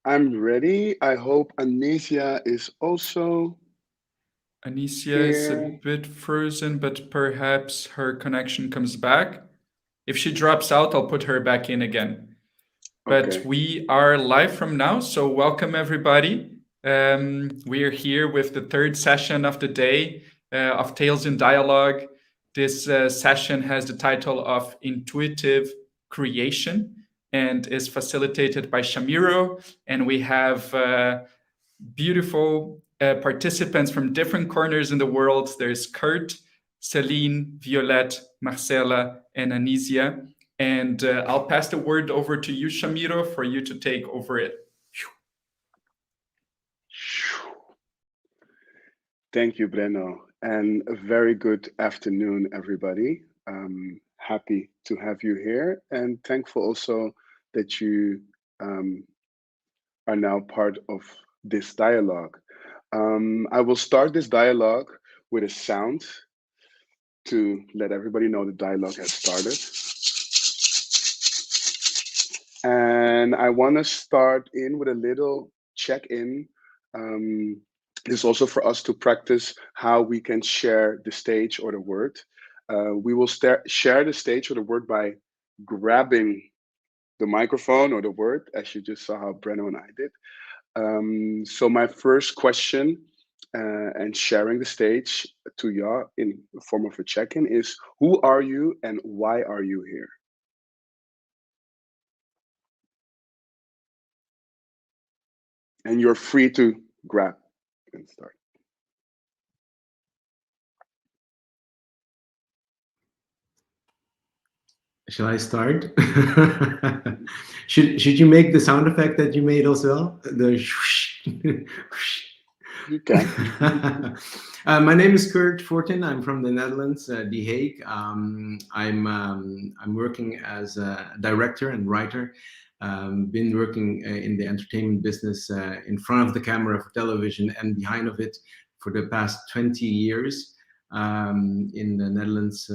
I'm ready. I hope Anicia is also Anicia is a here. bit frozen, but perhaps her connection comes back. If she drops out, I'll put her back in again. But Okay. we are live from now, so welcome everybody. We are here with the third session of the day of Tales in Dialogue. This session has the title of Intuitive Creation and is facilitated by Shamiro. And we have beautiful participants from different corners in the world. There's Kurt, Celine, Violette, Marcela, and Anisia. And I'll pass the word over to you, Shamiro, for you to take over it. Thank you, Breno. And a very good afternoon, everybody. Happy to have you here and thankful also that you are now part of this dialogue. I will start this dialogue with a sound to let everybody know the dialogue has started. And I want to start in with a little check in. This is also for us to practice how we can share the stage or the word. We will share the stage or the word by grabbing the microphone or the word, as you just saw how Breno and I did. So my first question and sharing the stage to y'all in the form of a check-in is, who are you and why are you here? And you're free to grab and start. Shall I start? should you make the sound effect that you made as well? The You can. My name is Kurt Fortin. I'm from the Netherlands, The Hague. I'm working as a director and writer. Been working in the entertainment business in front of the camera for television and behind of it for the past 20 years in the Netherlands.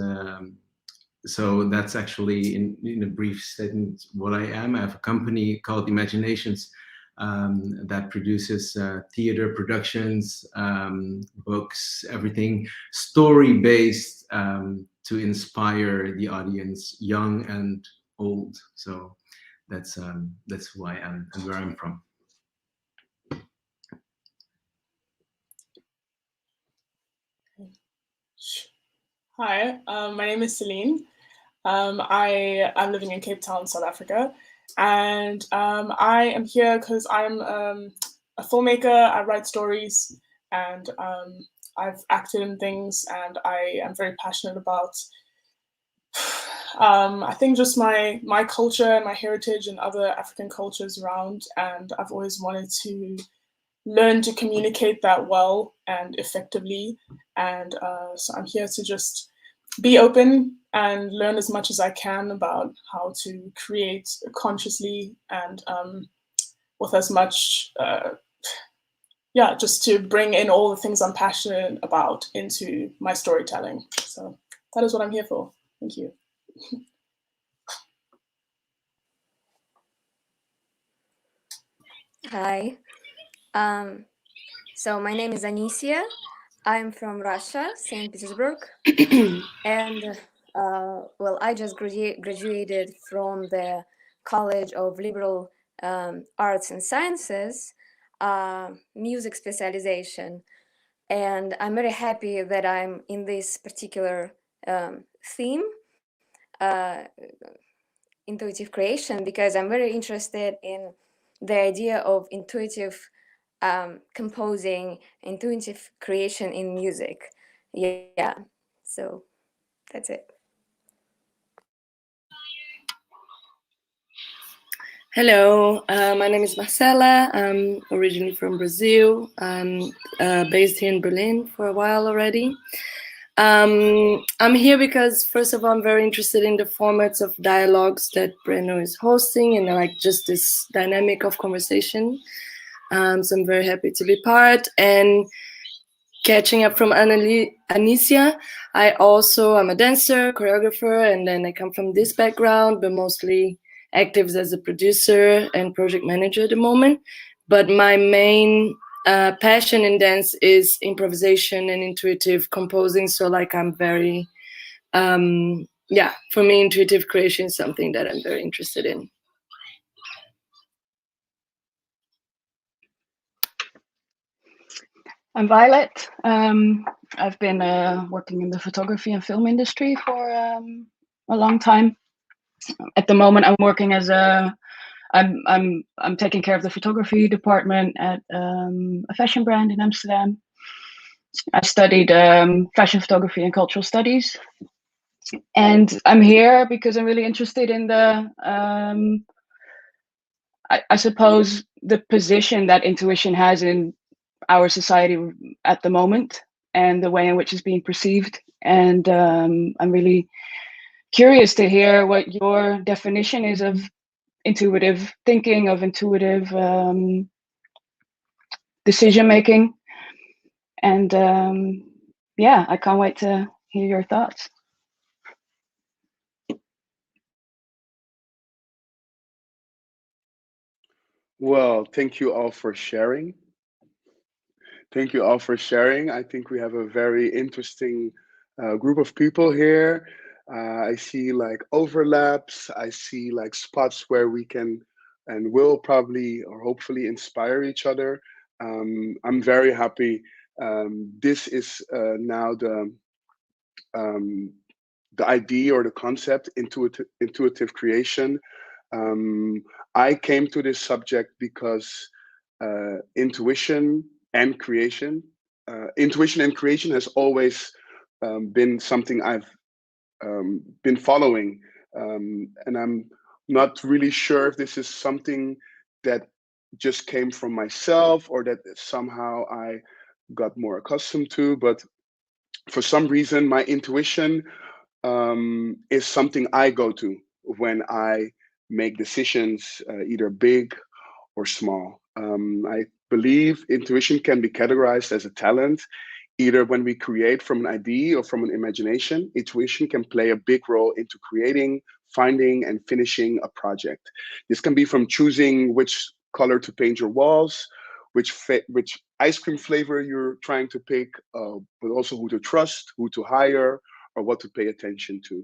So that's actually in a brief statement what I am. I have a company called Imaginations that produces theater productions, books, everything story-based to inspire the audience, young and old. So that's who I am and where I'm from. Hi, my name is Celine. I'm living in Cape Town, South Africa, and I am here because I'm a filmmaker. I write stories, and I've acted in things, and I am very passionate about. I think just my culture and my heritage and other African cultures around, and I've always wanted to learn to communicate that well and effectively, and so I'm here to just be open and learn as much as I can about how to create consciously and with as much, just to bring in all the things I'm passionate about into my storytelling. So that is what I'm here for. Thank you. Hi. So my name is Anisia. I'm from Russia, St. Petersburg. And I just graduated from the College of Liberal Arts and Sciences, music specialization. And I'm very happy that I'm in this particular theme, intuitive creation, because I'm very interested in the idea of intuitive composing, intuitive creation in music. Yeah, so that's it. Hello, my name is Marcela. I'm originally from Brazil. I'm based here in Berlin for a while already. I'm here because, first of all, I'm very interested in the formats of dialogues that Breno is hosting and like just this dynamic of conversation. So I'm very happy to be part. And catching up from Anicia, I'm a dancer, choreographer, and then I come from this background, but mostly active as a producer and project manager at the moment. But my main passion in dance is improvisation and intuitive composing. So like I'm very, for me, intuitive creation is something that I'm very interested in. I'm Violet. I've been working in the photography and film industry for a long time. At the moment, I'm working as I'm taking care of the photography department at a fashion brand in Amsterdam. I studied fashion photography and cultural studies, and I'm here because I'm really interested in the I suppose the position that intuition has in our society at the moment and the way in which it's being perceived. And I'm really curious to hear what your definition is of intuitive thinking, of intuitive decision making. And I can't wait to hear your thoughts. Well, thank you all for sharing. Thank you all for sharing. I think we have a very interesting group of people here. I see like overlaps. I see like spots where we can and will probably or hopefully inspire each other. I'm very happy. This is now the idea or the concept intuitive creation. I came to this subject because intuition and creation. Intuition and creation has always been something I've been following, and I'm not really sure if this is something that just came from myself or that somehow I got more accustomed to. But for some reason, my intuition is something I go to when I make decisions, either big or small. I believe intuition can be categorized as a talent. Either when we create from an idea or from an imagination, intuition can play a big role into creating, finding, and finishing a project. This can be from choosing which color to paint your walls, which ice cream flavor you're trying to pick, but also who to trust, who to hire, or what to pay attention to.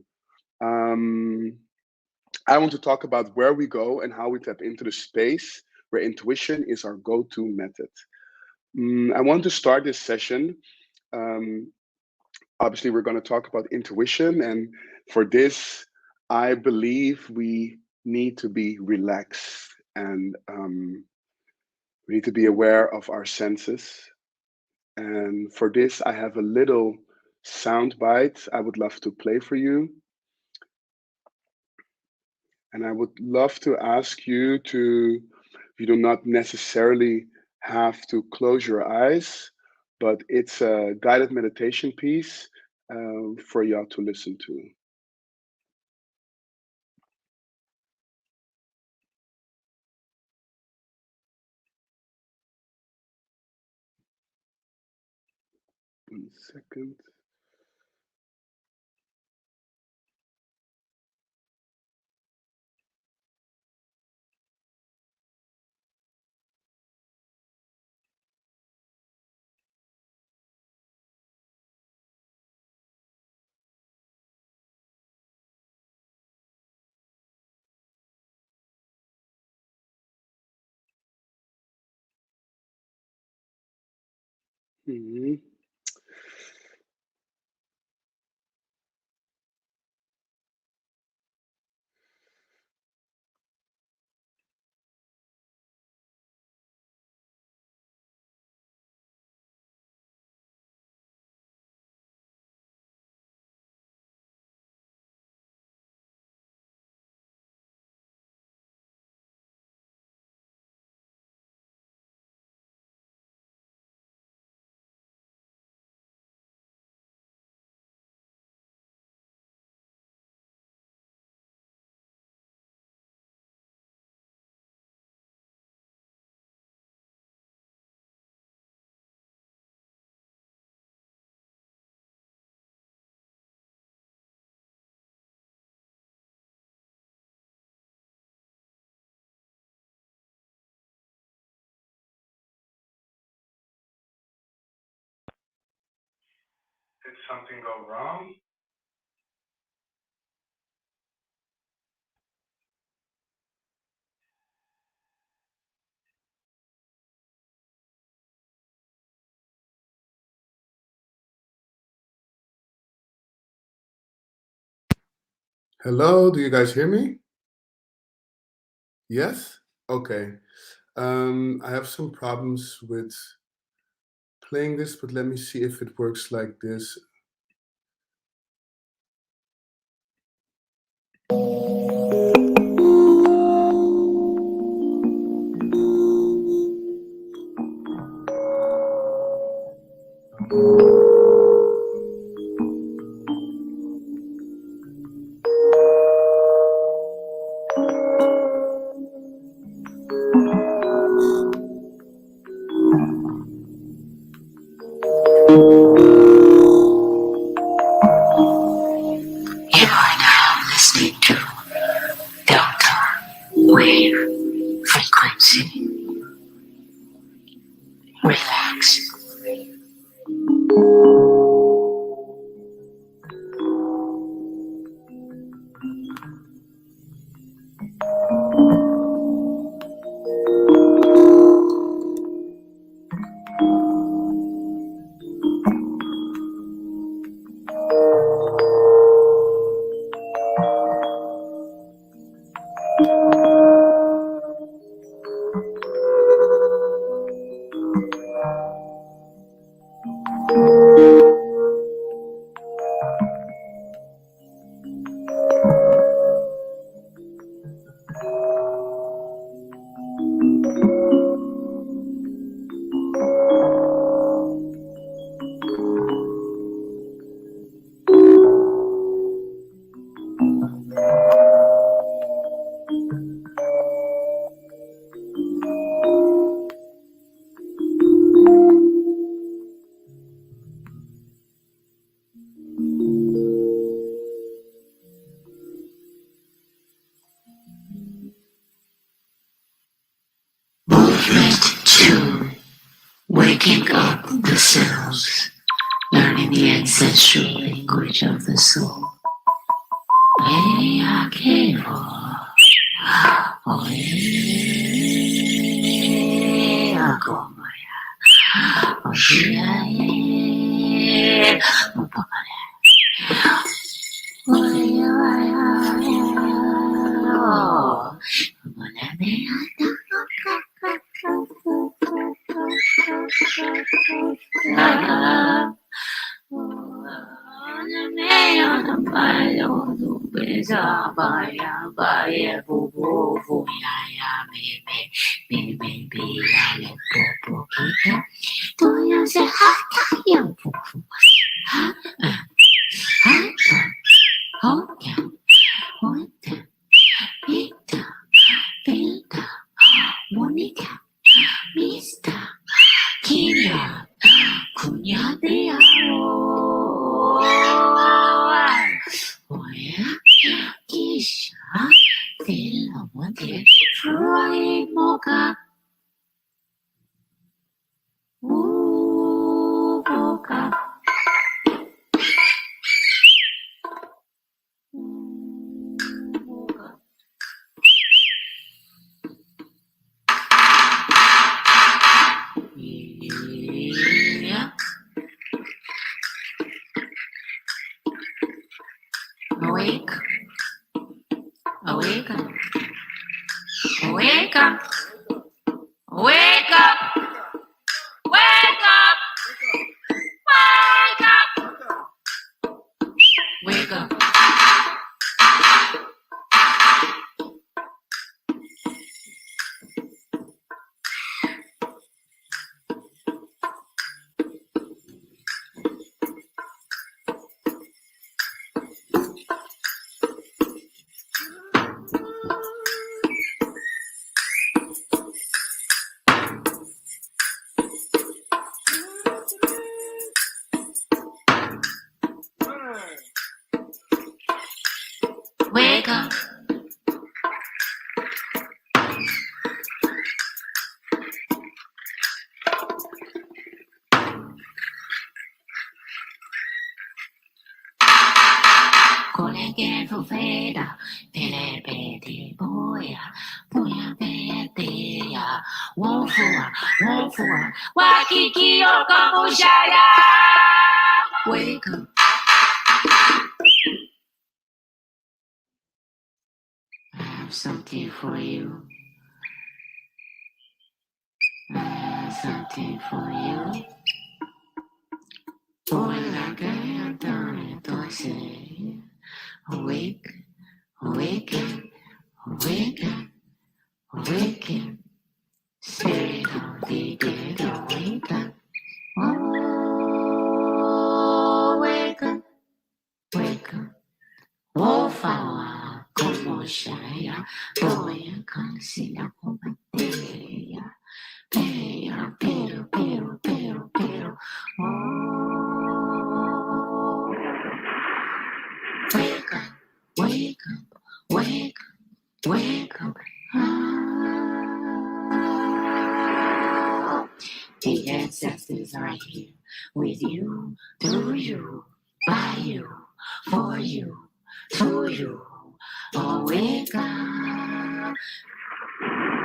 I want to talk about where we go and how we tap into the space where intuition is our go-to method. I want to start this session. Um, Obviously, we're going to talk about intuition, and for this, I believe we need to be relaxed and we need to be aware of our senses. And for this, I have a little sound bite I would love to play for you. And I would love to ask you to, you do not necessarily have to close your eyes, but it's a guided meditation piece for y'all to listen to. One second. Mhm. Did something go wrong? Hello, do you guys hear me? Yes? Okay. I have some problems with playing this, but let me see if it works like this. You are now listening to Delta Wave Frequency. Relax. Movement 2. Waking up the cells. Learning the ancestral language of the soul. Awake. Awake up. Wake up. Wake up. Wake up. Wake up. Wake up. feda, pere pede boya, boya betea, wofua, wakiki okamushaya. Wake up. I have something for you. I have something for you. Boy, like I have done it, I say. Awake, awaken, awaken, awaken. Spirit of the dead, awaken. Oh, awaken, awaken. Oh, fawa, como shaya, boya, cansina, combatea. Pero. Oh, wake up, wake up, wake up, wake up. Ah. The ancestors are here with you, through you, by you, for you, to you. Oh, wake up.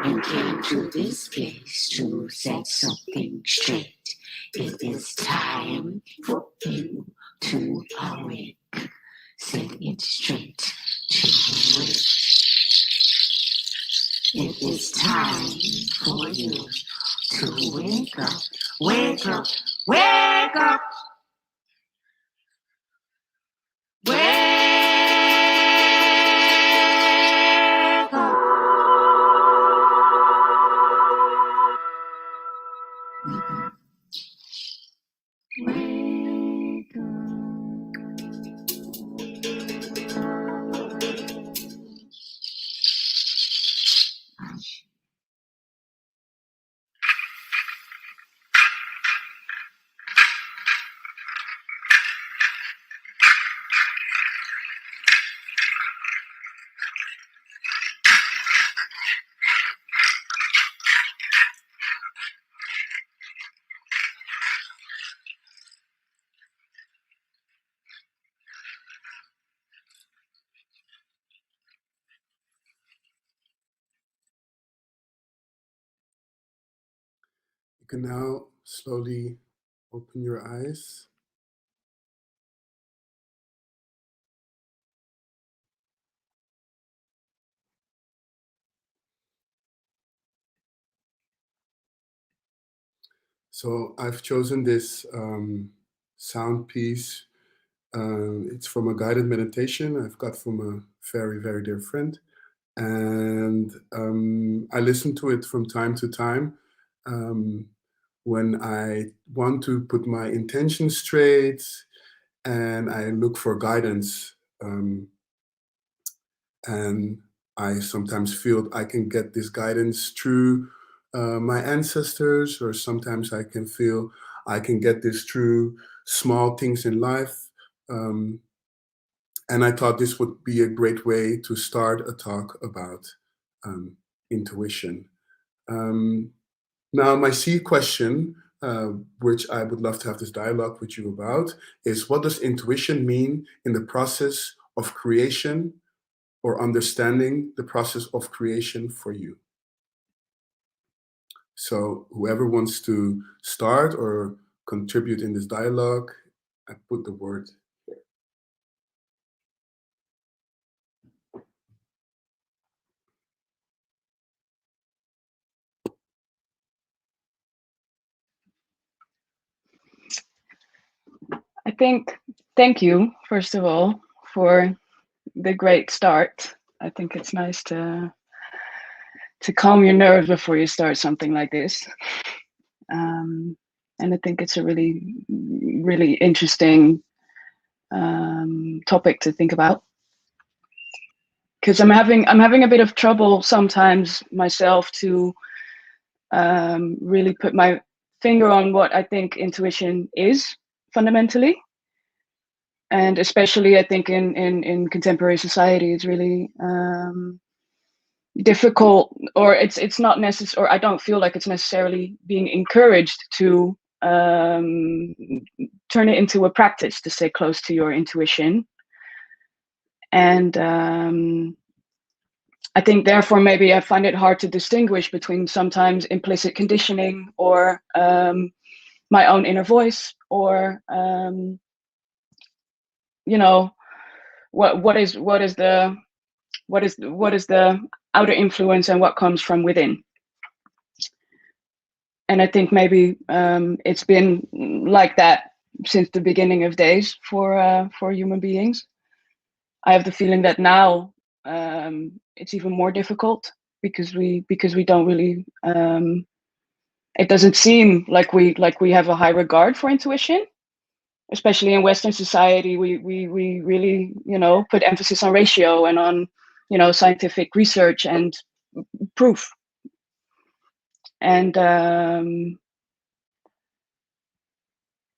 You came to this place to set something straight. It is time for you to awake. Set it straight to awake. It is time for you to wake up, wake up, wake up, wake up. Wake up. You can now slowly open your eyes. So I've chosen this sound piece. It's from a guided meditation I've got from a very, very dear friend. And I listen to it from time to time when I want to put my intention straight and I look for guidance. And I sometimes feel I can get this guidance through my ancestors, or sometimes I can feel I can get this through small things in life. And I thought this would be a great way to start a talk about intuition. Now, my C question, which I would love to have this dialogue with you about, is what does intuition mean in the process of creation, or understanding the process of creation for you? So whoever wants to start or contribute in this dialogue, I put the word here. I think, thank you, first of all, for the great start. I think it's nice to calm your nerves before you start something like this. And I think it's a really, really interesting topic to think about. Because I'm having a bit of trouble sometimes myself to really put my finger on what I think intuition is fundamentally. And especially I think in contemporary society, it's really difficult, or it's not necessary, or I don't feel like it's necessarily being encouraged to turn it into a practice to stay close to your intuition. And I think therefore maybe I find it hard to distinguish between sometimes implicit conditioning or my own inner voice, or you know, what is the outer influence and what comes from within. And I think maybe it's been like that since the beginning of days for human beings. I have the feeling that now it's even more difficult because we don't really. It doesn't seem like we have a high regard for intuition, especially in Western society. We really put emphasis on ratio and on scientific research and proof. And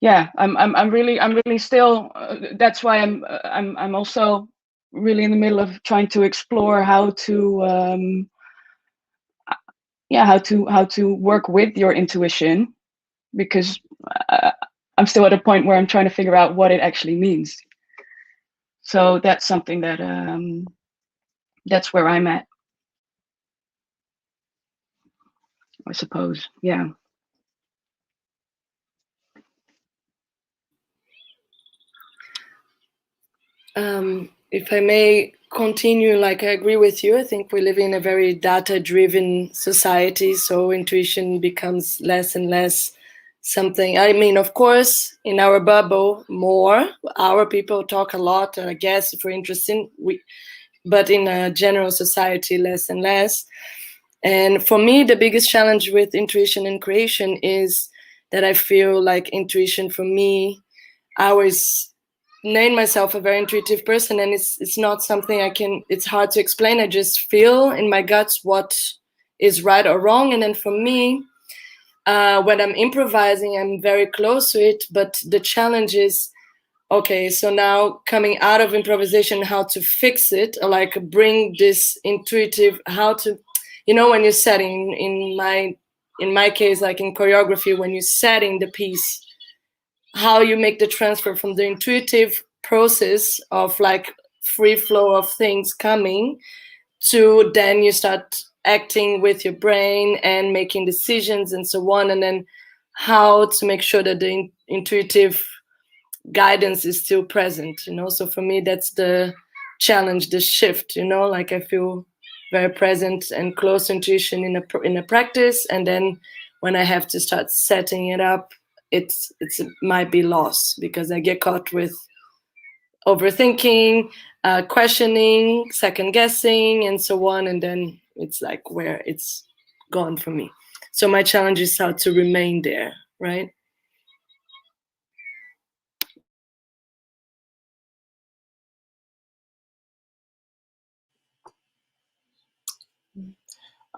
yeah, I'm really still. That's why I'm also really in the middle of trying to explore how to how to work with your intuition, because I'm still at a point where I'm trying to figure out what it actually means. So that's something that that's where I'm at, I suppose. Yeah. If I may continue, like, I agree with you. I think we live in a very data-driven society, so intuition becomes less and less something. I mean, of course, in our bubble, more. Our people talk a lot, I guess, if we're interested. But in a general society, less and less. And for me, the biggest challenge with intuition and creation is that I feel like intuition, for me, I always name myself a very intuitive person, and it's not something it's hard to explain. I just feel in my guts what is right or wrong. And then for me, when I'm improvising, I'm very close to it, but the challenge is, okay, so now coming out of improvisation, how to fix it, or like bring this intuitive, how to, when you're setting, in my case, like in choreography, when you're setting the piece, how you make the transfer from the intuitive process of like free flow of things coming to then you start acting with your brain and making decisions and so on, and then how to make sure that the intuitive guidance is still present. So for me, that's the challenge, the shift. Like I feel very present and close to intuition in a practice, and then when I have to start setting it up, it might be lost because I get caught with overthinking, questioning, second guessing, and so on, and then it's like where it's gone for me. So my challenge is how to remain there, right?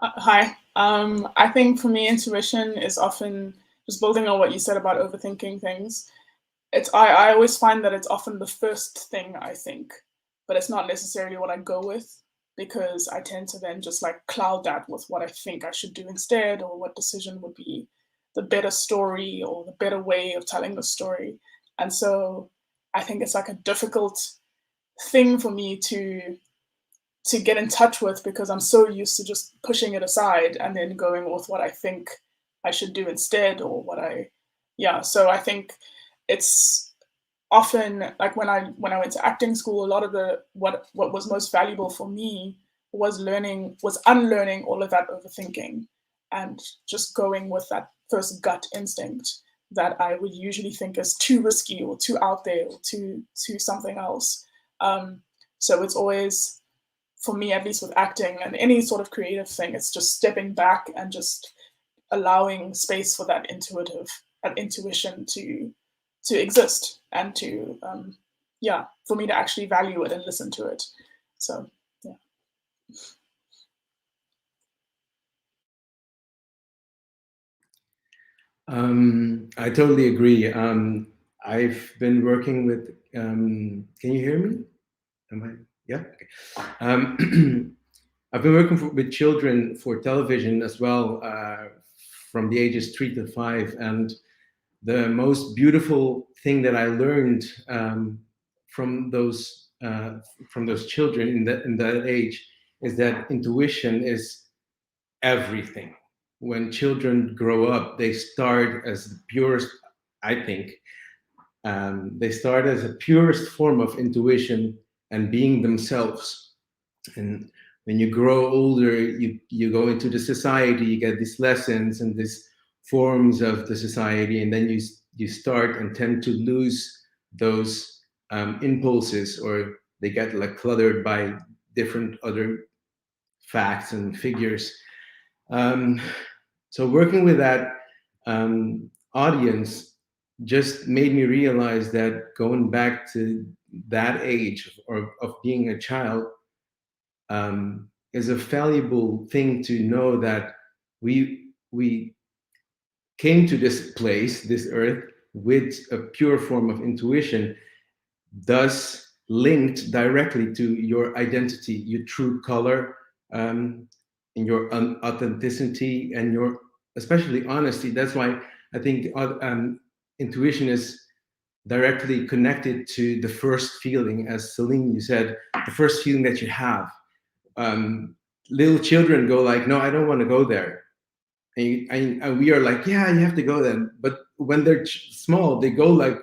Hi. I think for me, intuition is often, just building on what you said about overthinking things. I always find that it's often the first thing I think, but it's not necessarily what I go with, because I tend to then just like cloud that with what I think I should do instead, or what decision would be the better story or the better way of telling the story. And so I think it's like a difficult thing for me to get in touch with, because I'm so used to just pushing it aside and then going with what I think I should do instead, or so I think it's often like when I went to acting school, a lot of what was most valuable for me was unlearning all of that overthinking and just going with that first gut instinct that I would usually think is too risky or too out there or too something else. So it's always, for me, at least with acting and any sort of creative thing, it's just stepping back and just allowing space for that intuition to exist and to for me to actually value it and listen to it. So yeah. I totally agree. I've been working with. Can you hear me? Yeah. Okay. I've been working with children for television as well, from the ages 3 to 5, and the most beautiful thing that I learned from those from those children in that age is that intuition is everything. When children grow up, they start as the purest, I think, they start as a purest form of intuition and being themselves. And when you grow older, you go into the society, you get these lessons and these forms of the society, and then you start and tend to lose those impulses, or they get like cluttered by different other facts and figures. Um, so working with that audience just made me realize that going back to that age of being a child is a valuable thing to know, that we came to this place, this earth, with a pure form of intuition, thus linked directly to your identity, your true color, and your authenticity, and your especially honesty. That's why I think intuition is directly connected to the first feeling, as Celine, you said, the first feeling that you have. Little children go like, no, I don't want to go there. And we are like, yeah, you have to go then. But when they're small, they go like,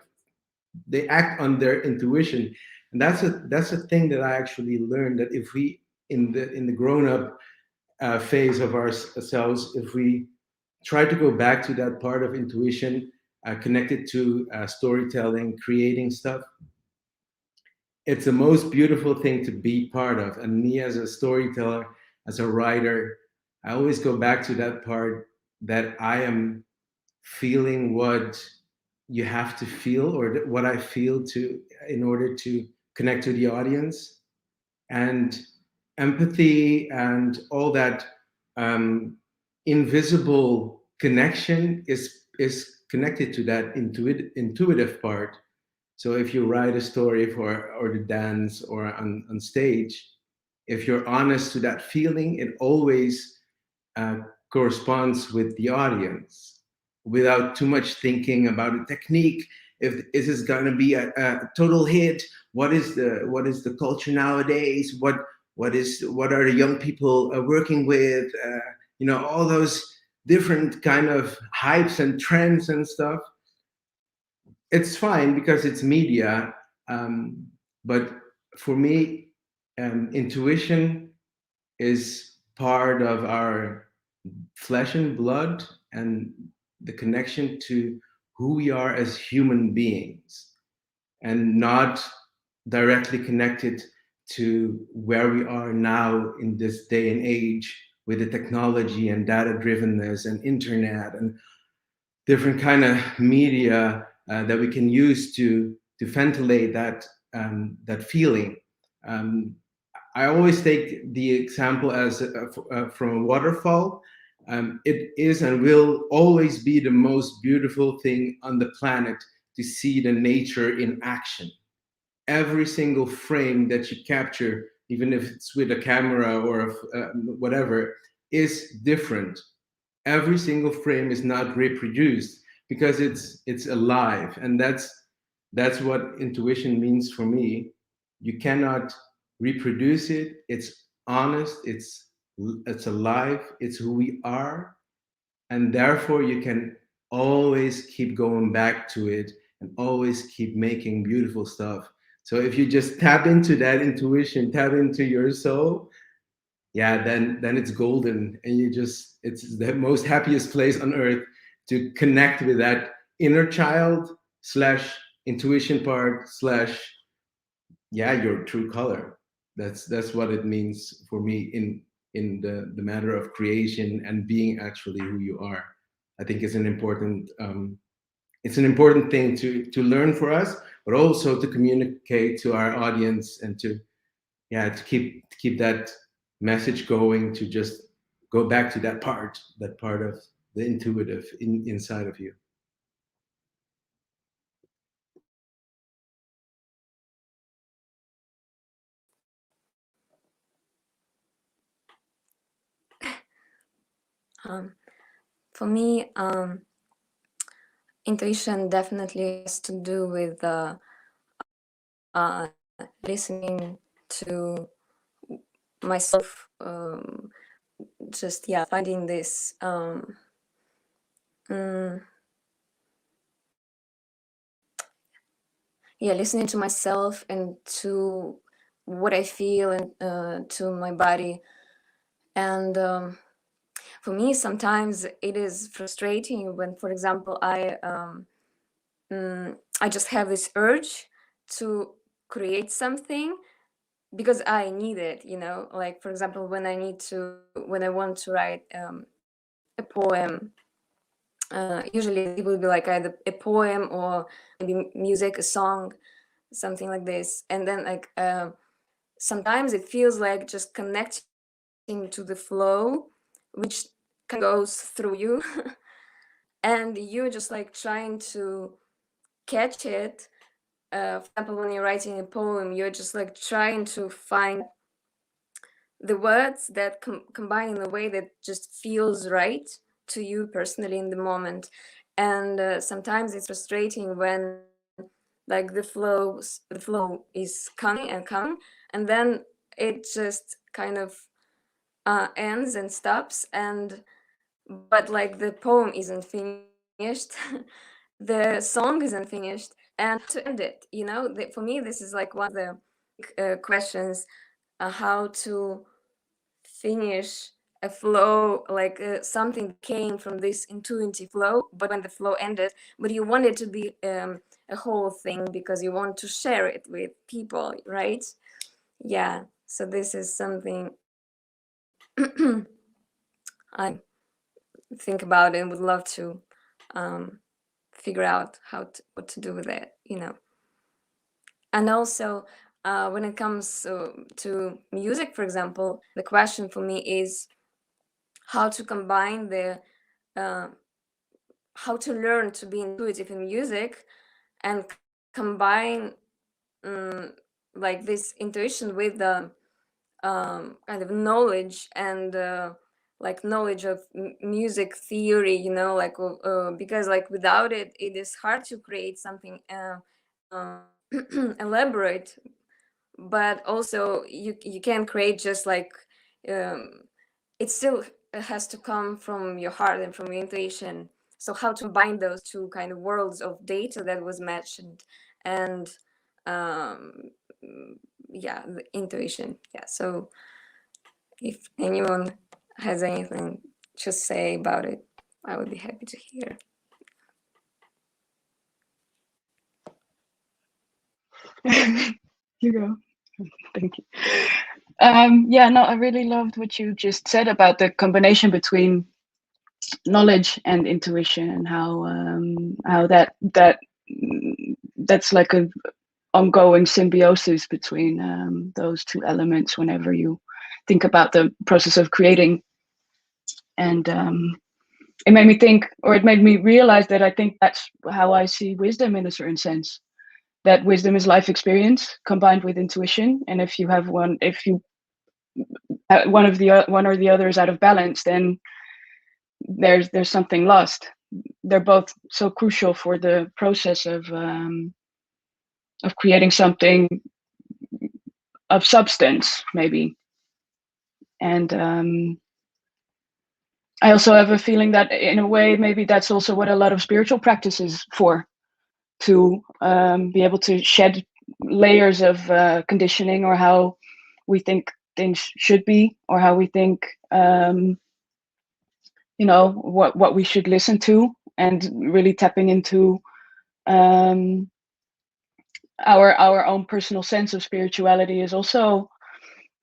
they act on their intuition. And that's a thing that I actually learned, that if we, in the grown-up phase of ourselves, if we try to go back to that part of intuition, connected to storytelling, creating stuff, it's the most beautiful thing to be part of. And me as a storyteller, as a writer, I always go back to that part, that I am feeling what you have to feel, or what I feel to, in order to connect to the audience. And empathy and all that invisible connection is connected to that intuitive part. So if you write a story for, or the dance, or on stage, if you're honest to that feeling, it always uh, corresponds with the audience, without too much thinking about the technique. If is this going to be a total hit? What is the culture nowadays? What are the young people working with? All those different kind of hypes and trends and stuff. It's fine because it's media, but for me, intuition is part of our flesh and blood, and the connection to who we are as human beings, and not directly connected to where we are now in this day and age, with the technology and data drivenness and internet and different kind of media that we can use to ventilate that feeling. Um, I always take the example as from a waterfall. It is and will always be the most beautiful thing on the planet to see the nature in action. Every single frame that you capture, even if it's with a camera or whatever, is different. Every single frame is not reproduced because it's alive, and that's what intuition means for me. You cannot reproduce it. It's honest, it's alive, it's who we are, and therefore you can always keep going back to it and always keep making beautiful stuff. So if you just tap into that intuition, tap into your soul, yeah, then it's golden, and it's the most happiest place on earth to connect with that inner child slash intuition part slash, yeah, your true color. That's what it means for me in the matter of creation and being actually who you are. I think it's an important thing to learn for us, but also to communicate to our audience, and to keep that message going, to just go back to that part of the intuitive inside of you. For me, intuition definitely has to do with listening to myself, just finding this listening to myself and to what I feel and to my body. And for me, sometimes it is frustrating when, for example, I just have this urge to create something because I need it, like, for example, when I want to write a poem, usually it will be like either a poem or maybe music, a song, something like this. And then like sometimes it feels like just connecting to the flow, which kind of goes through you and you're just like trying to catch it. For example, when you're writing a poem, you're just like trying to find the words that combine in a way that just feels right to you personally in the moment. And sometimes it's frustrating when like the flow is coming and coming, and then it just kind of ends and stops, and but like the poem isn't finished the song isn't finished, and to end it, for me this is like one of the questions, how to finish a flow, like something that came from this intuitive flow, but when the flow ended, but you want it to be a whole thing because you want to share it with people, right? Yeah, so this is something I think about and would love to figure out what to do with it, And also when it comes to music, for example, the question for me is how to combine how to learn to be intuitive in music and combine like this intuition with the kind of knowledge and like knowledge of music theory, like because like without it, it is hard to create something elaborate, but also you can create just like it still has to come from your heart and from your intuition. So how to combine those two kind of worlds of data that was mentioned and the intuition. So if anyone has anything to say about it, I would be happy to hear. You go. Thank you. No, I really loved what you just said about the combination between knowledge and intuition, and how that's like a ongoing symbiosis between those two elements whenever you think about the process of creating. And it made me think, or it made me realize that I think that's how I see wisdom in a certain sense. That wisdom is life experience combined with intuition, and if you have one or the other is out of balance, then there's something lost. They're both so crucial for the process of creating something of substance, maybe. And I also have a feeling that in a way, maybe that's also what a lot of spiritual practice is for, to be able to shed layers of conditioning, or how we think things should be, or how we think what we should listen to, and really tapping into our own personal sense of spirituality is also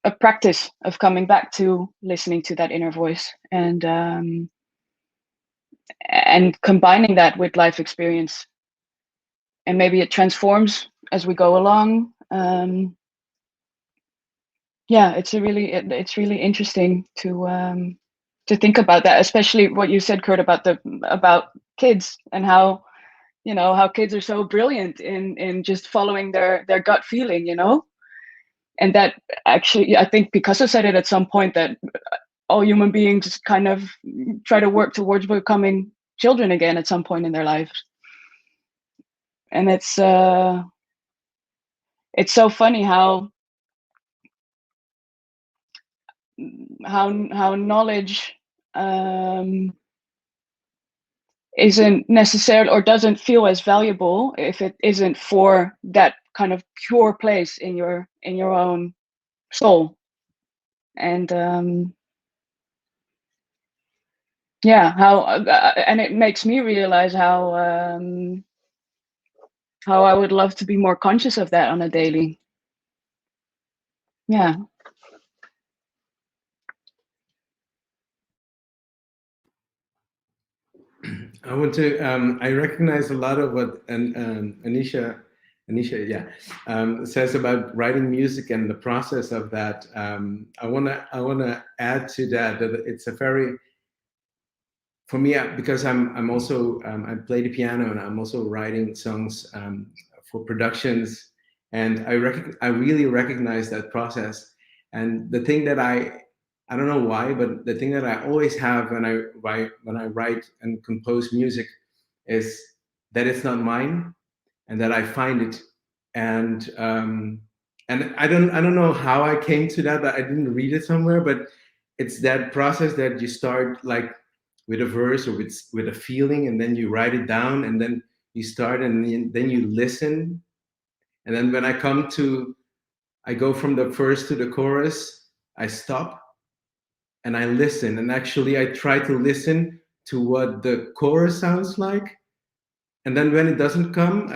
a practice of coming back to listening to that inner voice, and combining that with life experience. And maybe it transforms as we go along. It's really interesting to think about that, especially what you said, Kurt, about kids, and how kids are so brilliant in just following their gut feeling, and that actually, I think Picasso said it at some point, that all human beings kind of try to work towards becoming children again at some point in their lives. And it's it's so funny how knowledge isn't necessarily or doesn't feel as valuable if it isn't for that kind of pure place in your own soul. And yeah, how and it makes me realize how I would love to be more conscious of that on a daily. Yeah. I want to. I recognize a lot of what Anisha, yeah, says about writing music and the process of that. I wanna add to that it's a very, for me, because I'm also I play the piano and I'm also writing songs for productions, and I really recognize that process. And the thing that I don't know why, but the thing that I always have when I write and compose music is that it's not mine, and that I find it, and I don't know how I came to that. I didn't read it somewhere, but it's that process that you start like with a verse or with a feeling, and then you write it down, and then you start, and then you listen, and then when I go from the verse to the chorus, I stop and I listen, and actually I try to listen to what the chorus sounds like, and then when it doesn't come,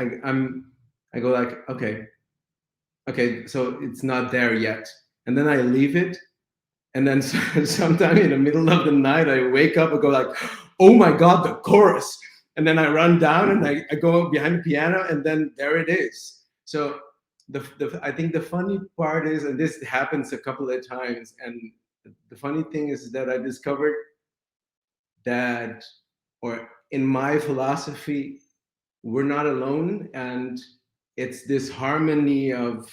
I go like, okay, so it's not there yet, and then I leave it, and then sometime in the middle of the night I wake up and go like, oh my god, the chorus, and then I run down and I go behind the piano, and then there it is. So I think the funny part is, and this happens a couple of times, and the funny thing is that I discovered that, or in my philosophy, we're not alone, and it's this harmony of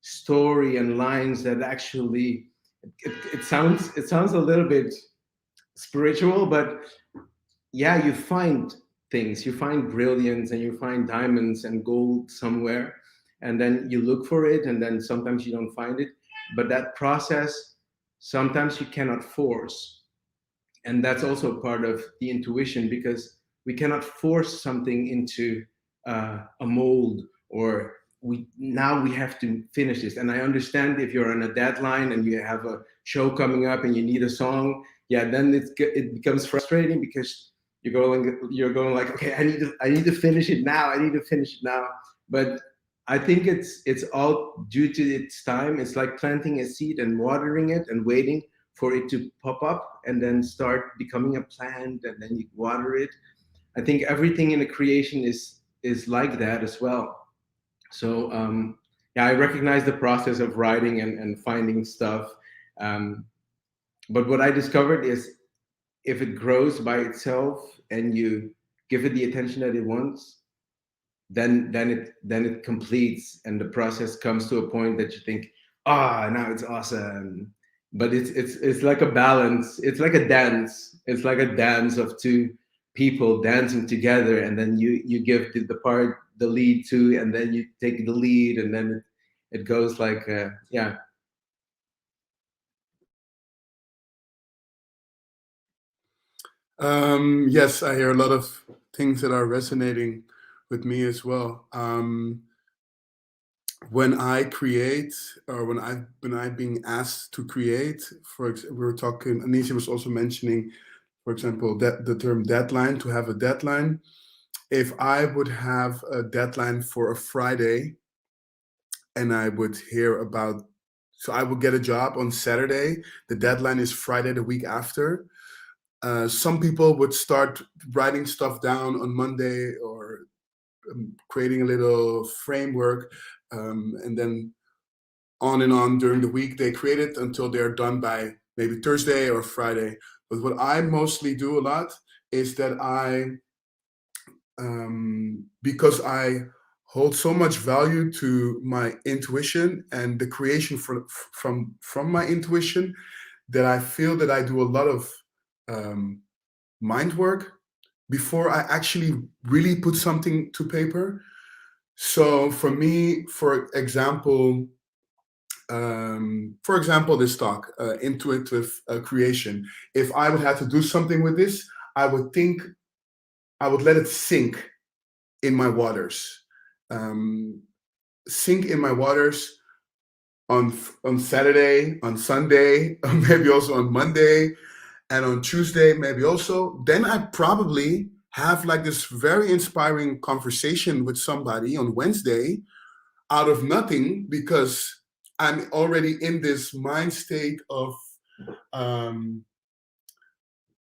story and lines that actually it sounds a little bit spiritual, but yeah, you find things, you find brilliance, and you find diamonds and gold somewhere, and then you look for it, and then sometimes you don't find it, but that process sometimes you cannot force, and that's also part of the intuition, because we cannot force something into a mold, or we have to finish this. And I understand if you're on a deadline and you have a show coming up and you need a song, yeah, then it becomes frustrating, because you're going like, okay, I need to finish it now, but I think it's all due to its time. It's like planting a seed and watering it and waiting for it to pop up and then start becoming a plant, and then you water it. I think everything in the creation is like that as well. So yeah, I recognize the process of writing and finding stuff. But what I discovered is, if it grows by itself and you give it the attention that it wants, then it completes, and the process comes to a point that you think, now it's awesome. But it's like a balance. It's like a dance. It's like a dance of two people dancing together, and then you give the lead to, and then you take the lead, and then it goes like yeah. Yes, I hear a lot of things that are resonating with me as well. When I create, or when I'm being asked to create, we were talking, Anisha was also mentioning, for example, that the term deadline, to have a deadline. If I would have a deadline for a Friday, and I would hear about, so I would get a job on Saturday, the deadline is Friday the week after. Some people would start writing stuff down on Monday, or creating a little framework, and then on and on during the week they create it until they're done by maybe Thursday or Friday. But what I mostly do a lot is that because I hold so much value to my intuition and the creation from my intuition, that I feel that I do a lot of mind work before I actually really put something to paper. So for me, for example, this talk, intuitive creation, if I would have to do something with this, I would let it sink in my waters. Sink in my waters on Saturday, on Sunday, maybe also on Monday, and on Tuesday, maybe also. Then I probably have like this very inspiring conversation with somebody on Wednesday out of nothing, because I'm already in this mind state of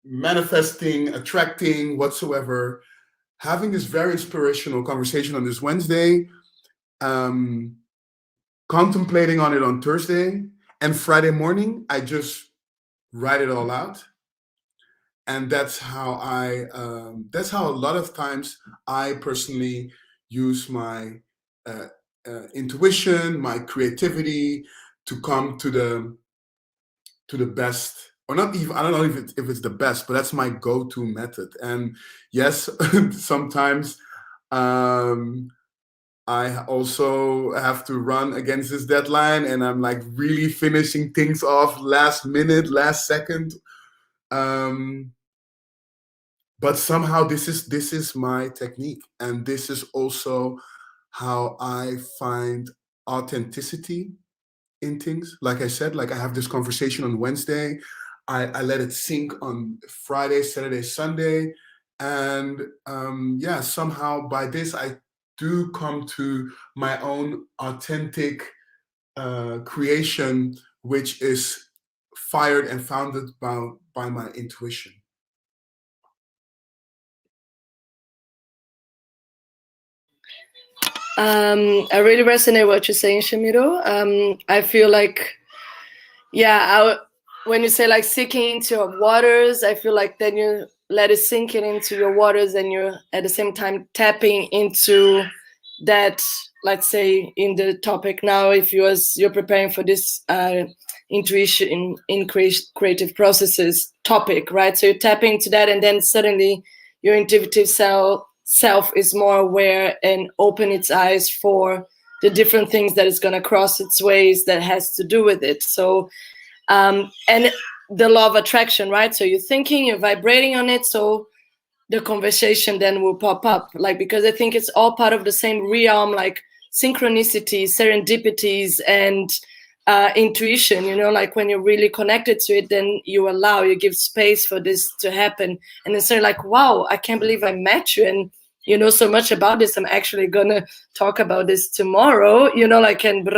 manifesting, attracting, whatsoever, having this very inspirational conversation on this Wednesday, contemplating on it on Thursday, and Friday morning, I just write it all out. And that's how a lot of times I personally use my intuition, my creativity to come to the best, or not even, I don't know if it's the best, but that's my go-to method. And yes, sometimes I also have to run against this deadline, and I'm like really finishing things off last minute, last second. But somehow this is my technique, and this is also how I find authenticity in things. Like I said, like I have this conversation on Wednesday, I let it sink on Friday, Saturday, Sunday, and yeah, somehow by this I do come to my own authentic creation, which is fired and founded by my intuition. I really resonate what you're saying, Shamiro. I feel like, yeah, when you say like sinking into your waters, I feel like then you let it sink in into your waters, and you're at the same time tapping into that. Let's say in the topic now, if you're preparing for this intuition in creative processes topic, right? So you're tapping into that, and then suddenly your intuitive self is more aware and open its eyes for the different things that is going to cross its ways that has to do with it. So and the law of attraction, right? So you're thinking, you're vibrating on it, so the conversation then will pop up, like, because I think it's all part of the same realm, like synchronicities, serendipities, and intuition, you know, like when you're really connected to it, then you give space for this to happen. And then suddenly like, wow, I can't believe I met you, and you know so much about this. I'm actually gonna talk about this tomorrow, you know, like, and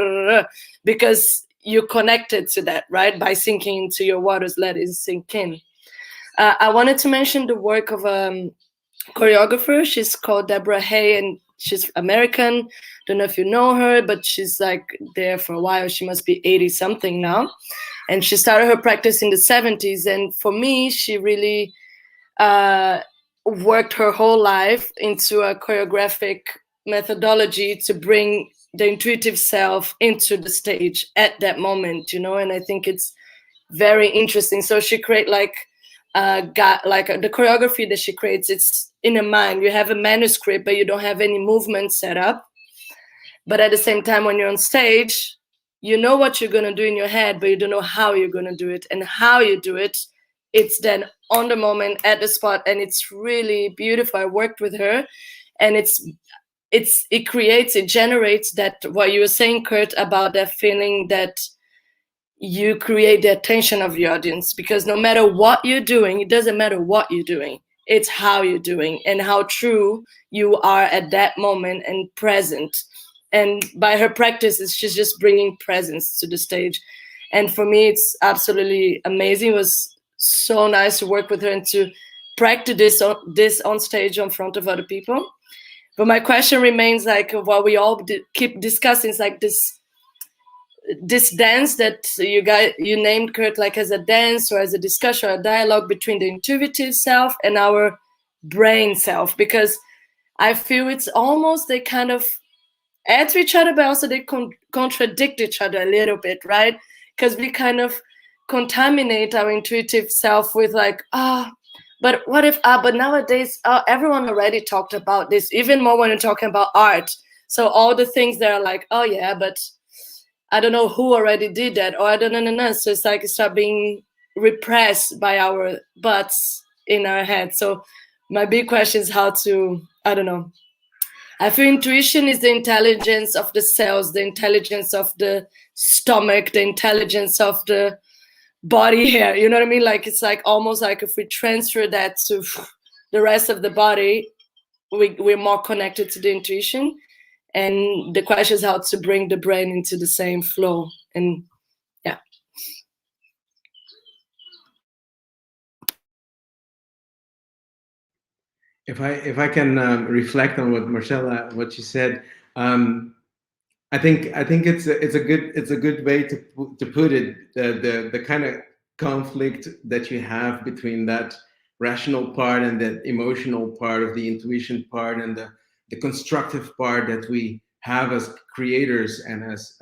because you're connected to that, right? By sinking into your waters, let it sink in. I wanted to mention the work of a choreographer. She's called Deborah Hay, and she's American. Don't know if you know her, but she's like there for a while. She must be 80 something now. And she started her practice in the 70s. And for me, she really worked her whole life into a choreographic methodology to bring the intuitive self into the stage at that moment, you know. And I think it's very interesting. So she create the choreography that she creates, it's in a mind. You have a manuscript, but you don't have any movement set up. But at the same time, when you're on stage, you know what you're going to do in your head, but you don't know how you're going to do it. And how you do it, it's then on the moment, at the spot. And it's really beautiful. I worked with her, and it generates that, what you were saying, Kurt, about that feeling that you create the attention of the audience. Because no matter what you're doing, it doesn't matter what you're doing, it's how you're doing and how true you are at that moment and present. And by her practice, she's just bringing presence to the stage. And for me, it's absolutely amazing. It was so nice to work with her and to practice this on stage in front of other people. But my question remains, like, what we all keep discussing is like this dance that you named, Kurt, like as a dance or as a discussion or a dialogue between the intuitive self and our brain self. Because I feel it's almost, they kind of add to each other, but also they contradict each other a little bit, right? Because we kind of contaminate our intuitive self with like, but what if, but nowadays, everyone already talked about this, even more when you're talking about art. So all the things that are like, oh yeah, but I don't know who already did that, or I don't know. So it's like it start being repressed by our butts in our head. So my big question is how to, I don't know. I feel intuition is the intelligence of the cells, the intelligence of the stomach, the intelligence of the body hair. You know what I mean? Like it's like almost like if we transfer that to the rest of the body, we're more connected to the intuition. And the question is how to bring the brain into the same flow. And yeah. If I can reflect on what Marcella, what she said, I think it's a good way to put it. The kind of conflict that you have between that rational part and that emotional part of the intuition part and the constructive part that we have as creators and as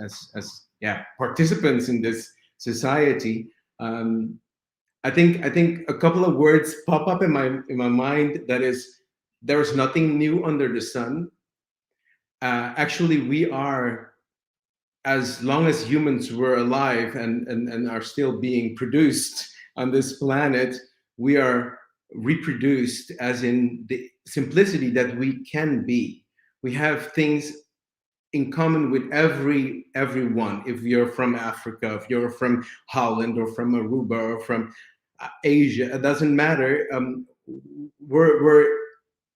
participants in this society. I think a couple of words pop up in my mind. That is, there is nothing new under the sun. Actually, we are, as long as humans were alive and are still being produced on this planet, we are reproduced as in the simplicity that we can be. We have things in common with everyone. If you're from Africa, if you're from Holland or from Aruba or from Asia, it doesn't matter. We're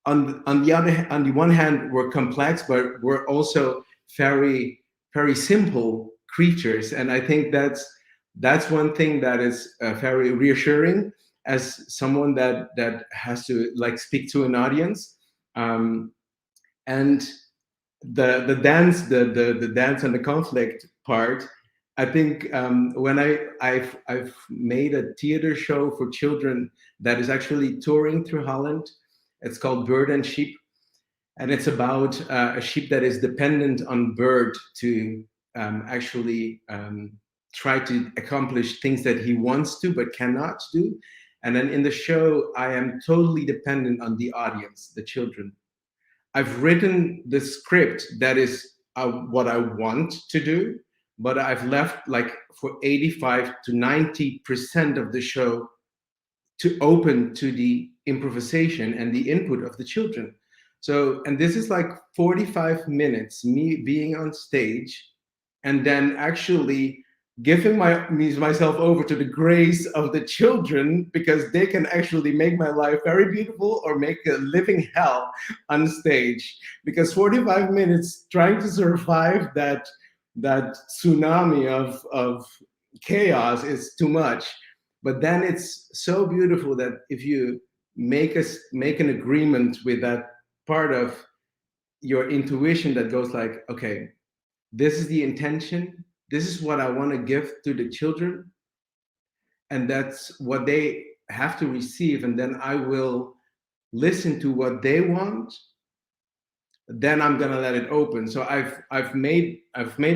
on the one hand, we're complex, but we're also very simple creatures, and I think that's one thing that is very reassuring as someone that has to like speak to an audience. And the dance, the dance and the conflict part. I think when I've made a theater show for children that is actually touring through Holland. It's called Bird and Sheep, and it's about a sheep that is dependent on bird to actually try to accomplish things that he wants to but cannot do. And then in the show, I am totally dependent on the audience, the children. I've written the script that is what I want to do, but I've left like for 85 to 90% of the show to open to the improvisation and the input of the children. So, and this is like 45 minutes, me being on stage and then actually giving myself over to the grace of the children, because they can actually make my life very beautiful or make a living hell on stage. Because 45 minutes trying to survive that tsunami of chaos is too much. But then it's so beautiful that if you make an agreement with that part of your intuition that goes like, okay, this is the intention, this is what I want to give to the children, and that's what they have to receive, and then I will listen to what they want, then I'm gonna let it open. So I've made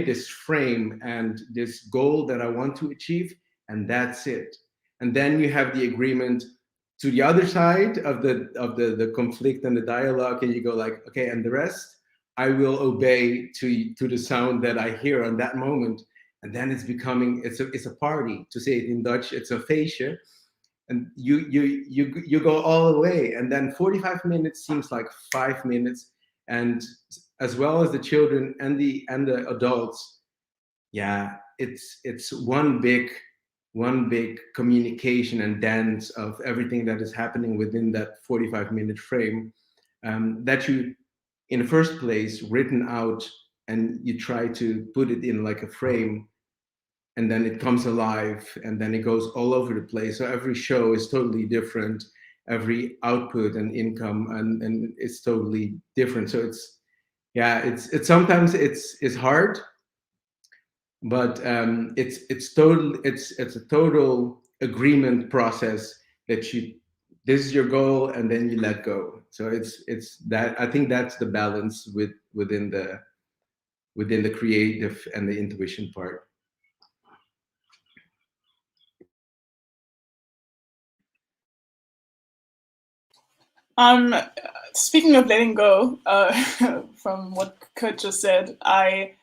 this frame and this goal that I want to achieve, and that's it. And then you have the agreement to the other side of the conflict and the dialogue, and you go like, okay, and the rest I will obey to the sound that I hear on that moment. And then it's becoming it's a party. To say it in Dutch, it's a feestje. And you go all the way, and then 45 minutes seems like 5 minutes. And as well as the children and the adults, yeah, it's one big communication and dance of everything that is happening within that 45-minute frame, that you in the first place written out, and you try to put it in like a frame, and then it comes alive, and then it goes all over the place. So every show is totally different, every output and income and it's totally different. So it's sometimes it's hard, but it's a total agreement process that this is your goal, and then you let go. So it's that, I think that's the balance within the creative and the intuition part. speaking of letting go, from what Kurt just said, I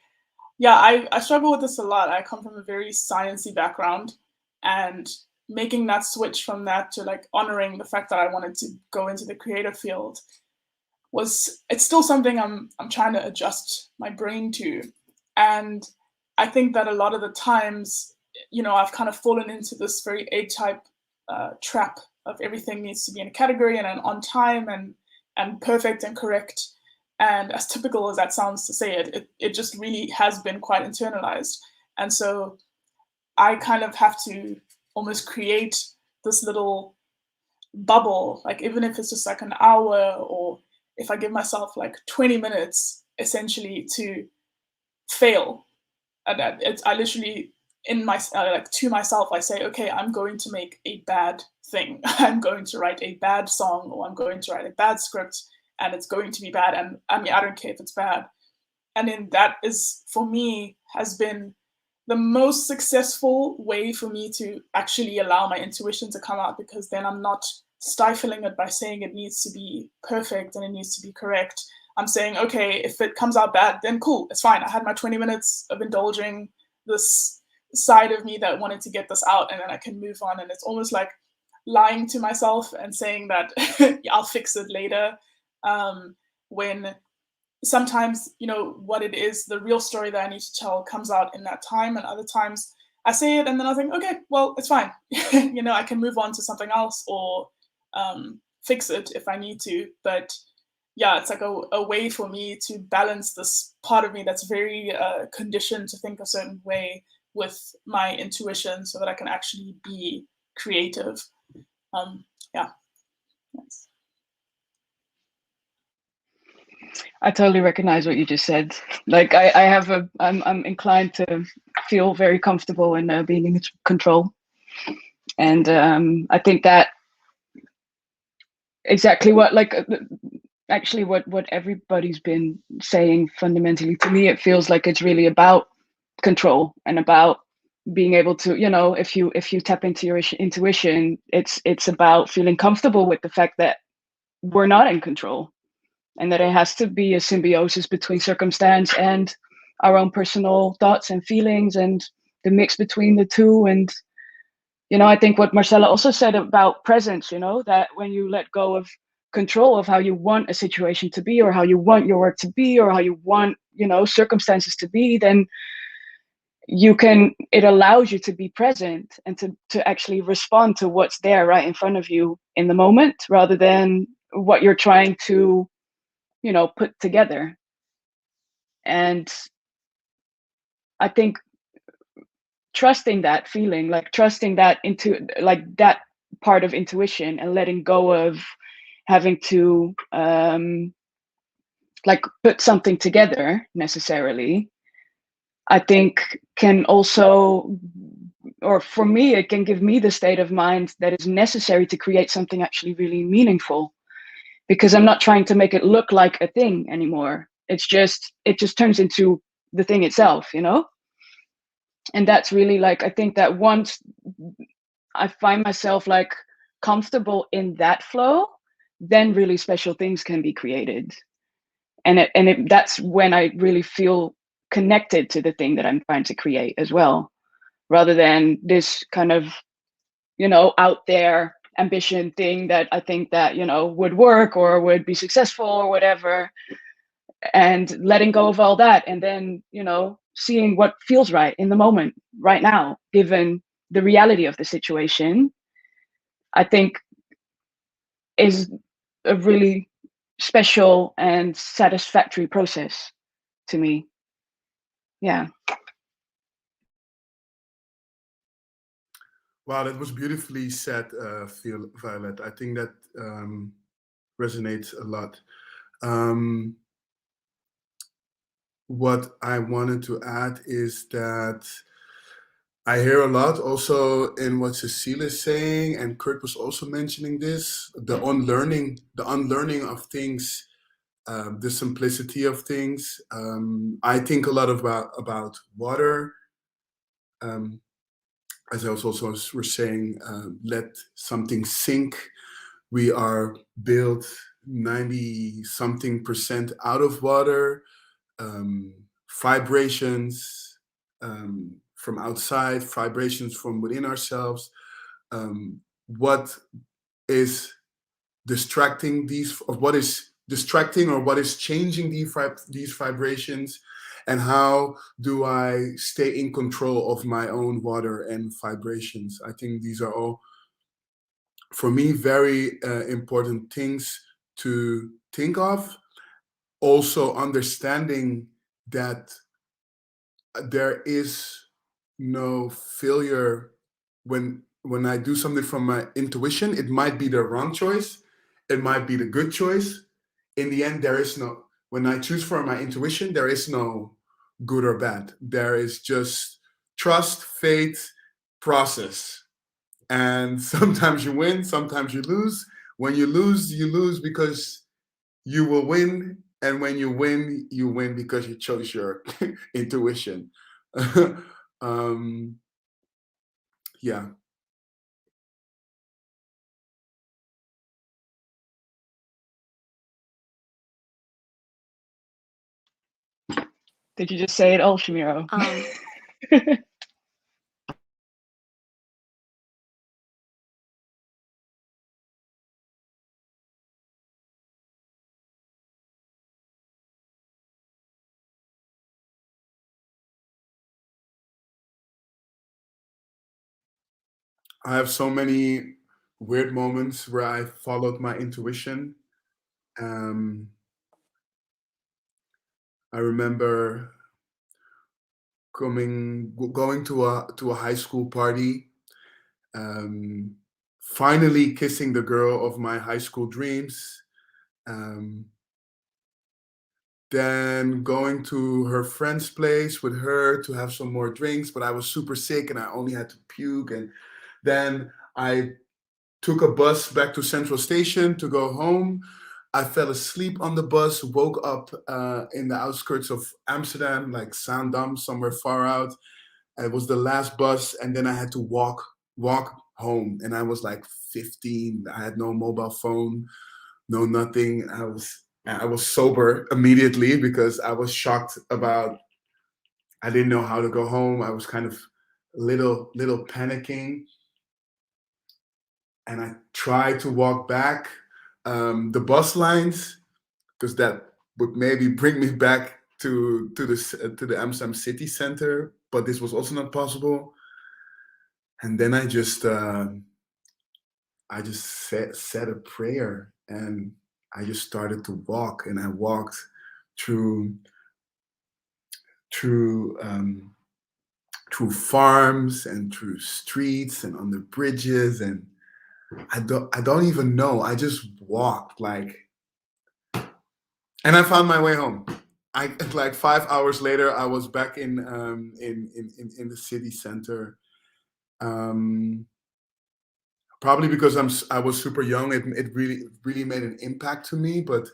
struggle with this a lot. I come from a very sciencey background, and making that switch from that to like honoring the fact that I wanted to go into the creative field it's still something I'm trying to adjust my brain to. And I think that a lot of the times, I've kind of fallen into this very A-type trap of everything needs to be in a category and on time and perfect and correct. And as typical as that sounds to say it just really has been quite internalized. And so I kind of have to almost create this little bubble, like even if it's just like an hour, or if I give myself like 20 minutes essentially to fail at that. I literally in my like to myself I say, okay, I'm going to make a bad thing. I'm going to write a bad song, or I'm going to write a bad script, and it's going to be bad. And I mean, I don't care if it's bad. And then that is, for me, has been the most successful way for me to actually allow my intuition to come out, because then I'm not stifling it by saying it needs to be perfect and it needs to be correct. I'm saying, okay, if it comes out bad, then cool, it's fine. I had my 20 minutes of indulging this side of me that wanted to get this out, and then I can move on. And it's almost like lying to myself and saying that I'll fix it later, when sometimes, what it is, the real story that I need to tell comes out in that time. And other times I say it and then I think, okay, well, it's fine. I can move on to something else, or fix it if I need to. But yeah, it's like a way for me to balance this part of me that's very conditioned to think a certain way with my intuition, so that I can actually be creative. Yeah. Yes. I totally recognize what you just said. Like I'm inclined to feel very comfortable in being in control, and I think that exactly what actually what everybody's been saying. Fundamentally, to me, it feels like it's really about control and about being able to, if you tap into your intuition, it's about feeling comfortable with the fact that we're not in control, and that it has to be a symbiosis between circumstance and our own personal thoughts and feelings, and the mix between the two. And I think what Marcella also said about presence, that when you let go of control of how you want a situation to be, or how you want your work to be, or how you want circumstances to be, then it allows you to be present and to actually respond to what's there right in front of you in the moment, rather than what you're trying to put together. And I think trusting that feeling, like trusting that into like that part of intuition, and letting go of having to like put something together necessarily, I think can also, or for me, it can give me the state of mind that is necessary to create something actually really meaningful, because I'm not trying to make it look like a thing anymore. It just turns into the thing itself, and that's really like, I think that once I find myself like comfortable in that flow, then really special things can be created. And that's when I really feel connected to the thing that I'm trying to create as well, rather than this kind of, out there ambition thing that I think that, would work or would be successful or whatever. And letting go of all that, and then, seeing what feels right in the moment right now, given the reality of the situation, I think is a really special and satisfactory process to me. Yeah. Wow, that was beautifully said, Violet. I think that resonates a lot. What I wanted to add is that I hear a lot also in what Cecile is saying, and Kurt was also mentioning this, the unlearning of things, the simplicity of things. I think a lot about water. As I was also were saying, let something sink. We are built 90-something% out of water, vibrations from outside, vibrations from within ourselves. What is distracting these, or what is distracting, or what is changing these vibrations, and how do I stay in control of my own water and vibrations? I think these are all, for me, very important things to think of. Also understanding that there is no failure when I do something from my intuition. It might be the wrong choice, it might be the good choice. In the end, there is no, when I choose for my intuition, there is no good or bad. There is just trust, faith, process. And sometimes you win, sometimes you lose. When you lose because you will win. And when you win because you chose your intuition. Yeah. Did you just say it all, Shamiro? I have so many weird moments where I followed my intuition. I remember going to a high school party, finally kissing the girl of my high school dreams, then going to her friend's place with her to have some more drinks, but I was super sick and I only had to puke. And then I took a bus back to Central Station to go home. I fell asleep on the bus, woke up in the outskirts of Amsterdam, like Zaandam, somewhere far out. It was the last bus, and then I had to walk home. And I was like 15. I had no mobile phone, no nothing. I was sober immediately because I was shocked about, I didn't know how to go home. I was kind of little panicking. And I tried to walk back the bus lines, because that would maybe bring me back to the Amsterdam city center, but this was also not possible. And then I just said a prayer, and I just started to walk, and I walked through farms and through streets and under bridges, and I don't even know. I just walked, like, and I found my way home. Like 5 hours later, I was back in the city center. Probably because I was super young. It really made an impact to me. But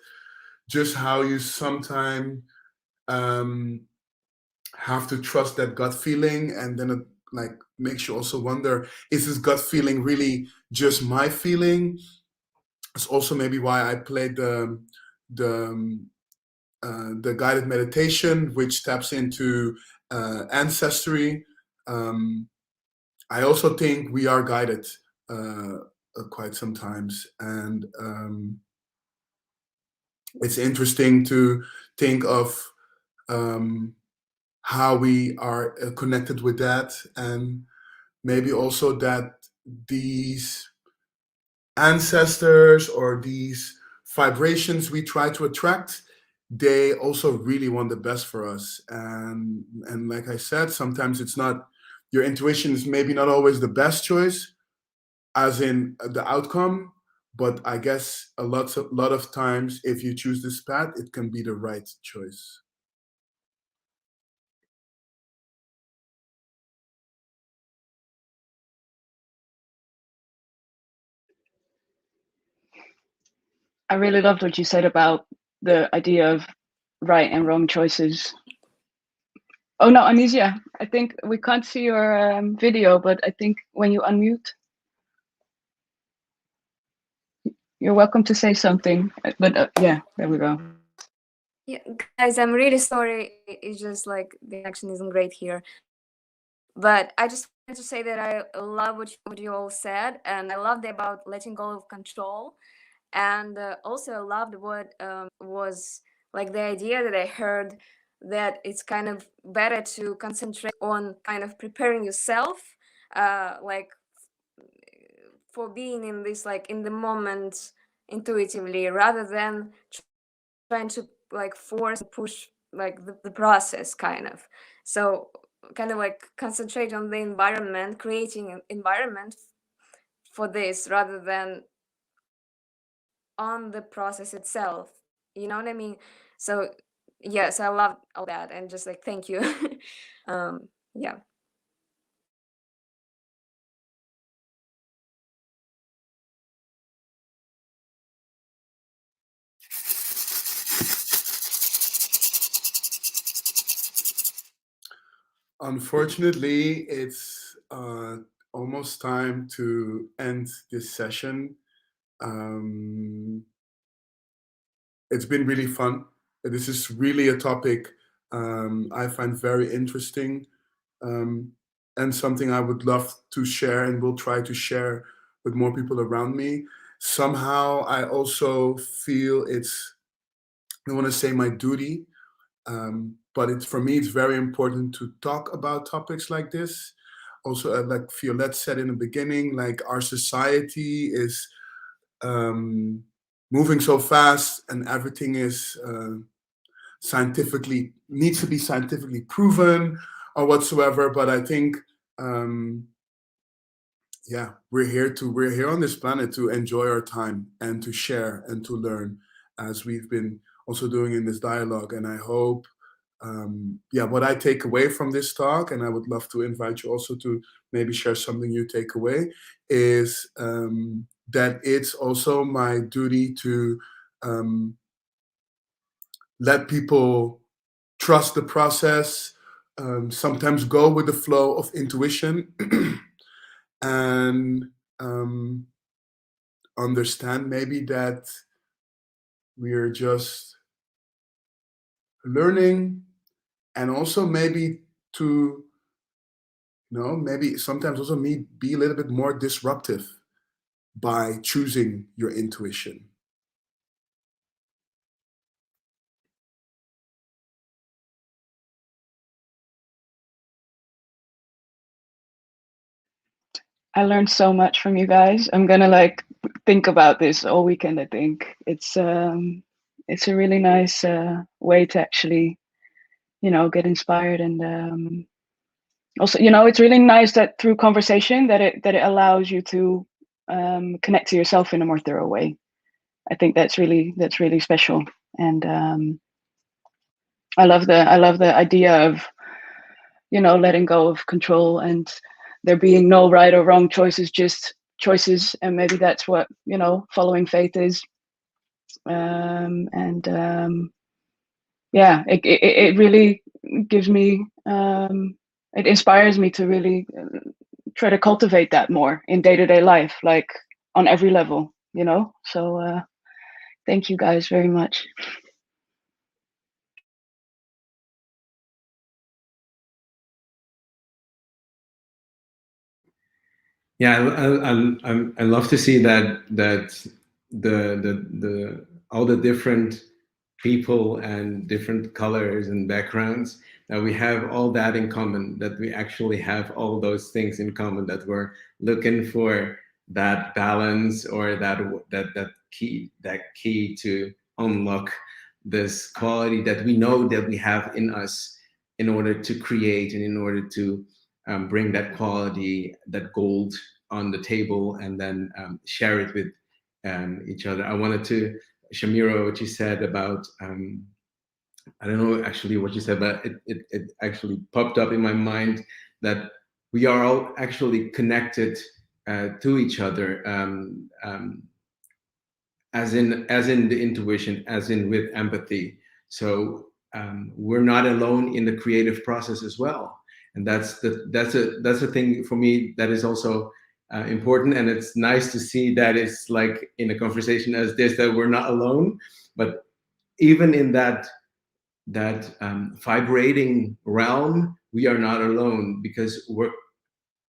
just how you sometimes have to trust that gut feeling, and then it like makes you also wonder: is this gut feeling really just my feeling? It's also maybe why I played the guided meditation, which taps into ancestry. I also think we are guided quite sometimes, and it's interesting to think of how we are connected with that, and maybe also that these ancestors or these vibrations we try to attract, they also really want the best for us. And like I said, sometimes it's not, your intuition is maybe not always the best choice as in the outcome, but I guess a lot of times if you choose this path, it can be the right choice. I really loved what you said about the idea of right and wrong choices. Oh no, Anisia, I think we can't see your video, but I think when you unmute, you're welcome to say something. But yeah, there we go. Yeah, guys, I'm really sorry. It's just like the connection isn't great here. But I just wanted to say that I love what you all said, and I loved about letting go of control. And also, I loved what was like the idea that I heard that it's kind of better to concentrate on kind of preparing yourself, like for being in this, like in the moment intuitively, rather than trying to like force and push like the process kind of. So kind of like concentrate on the environment, creating an environment for this rather than on the process itself. You know what I mean? So yes, I love all that, and just like thank you. Yeah. Unfortunately, it's almost time to end this session. It's been really fun. This is really a topic I find very interesting, and something I would love to share and will try to share with more people around me. Somehow, I also feel it's, I don't want to say my duty, but it's, for me, it's very important to talk about topics like this. Also, like Violette said in the beginning, like our society is moving so fast, and everything is scientifically, needs to be scientifically proven or whatsoever. But I think, yeah, we're here on this planet to enjoy our time and to share and to learn, as we've been also doing in this dialogue. And I hope, yeah, what I take away from this talk, and I would love to invite you also to maybe share something you take away, is that it's also my duty to let people trust the process, sometimes go with the flow of intuition, and understand maybe that we're just learning, and also maybe to, maybe sometimes also be a little bit more disruptive by choosing your intuition. I learned so much from you guys. I'm gonna like think about this all weekend. I think it's a really nice way to actually, get inspired, and also, it's really nice that through conversation that it allows you to connect to yourself in a more thorough way. I think that's really special, and I love the idea of letting go of control, and there being no right or wrong choices, just choices. And maybe that's what following faith is. And yeah, it really gives me, it inspires me to really try to cultivate that more in day-to-day life, like on every level, so thank you guys very much. Yeah, I love to see that the all the different people and different colors and backgrounds, that we have all that in common, that we actually have all those things in common, that we're looking for that balance, or that key to unlock this quality that we know that we have in us, in order to create and in order to bring that quality, that gold on the table, and then share it with each other. I wanted to, Shamiro, what you said about, I don't know actually what you said, but it actually popped up in my mind, that we are all actually connected to each other, as in the intuition, as in with empathy. So we're not alone in the creative process as well, and that's the thing for me that is also important, and it's nice to see that it's like in a conversation as this that we're not alone. But even in that vibrating realm, we are not alone, because we're